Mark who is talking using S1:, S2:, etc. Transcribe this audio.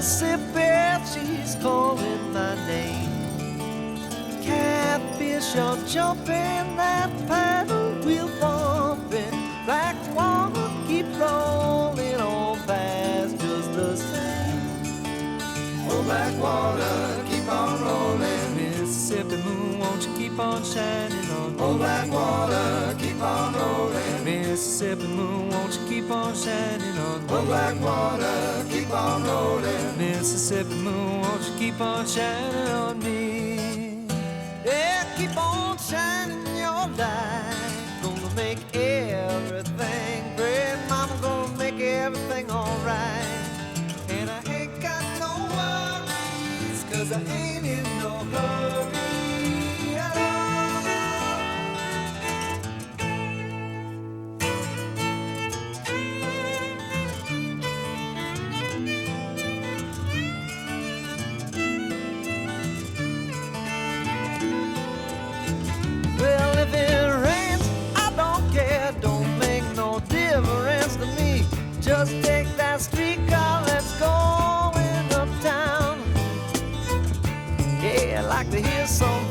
S1: Mississippi, she's calling my name. Catfish are jumping, that paddle wheel bumping. Black water keep rolling on past just the same.
S2: Oh, black water, keep on rolling.
S1: Mississippi moon, won't you keep on shining on me?
S2: Oh, black water, keep on rolling.
S1: Mississippi moon, won't you keep on shining on me?
S2: Oh, black water, keep on rolling.
S1: Mississippi moon, won't you keep on shining on me? Yeah, keep on shining your light. Gonna make everything great. Mama gonna make everything alright. And I ain't got no worries, 'cause I ain't in no hurry at all. Well, if it rains, I don't care. Don't make no difference to me. Just take that streetcar, let's go in uptown. Yeah, I like to hear some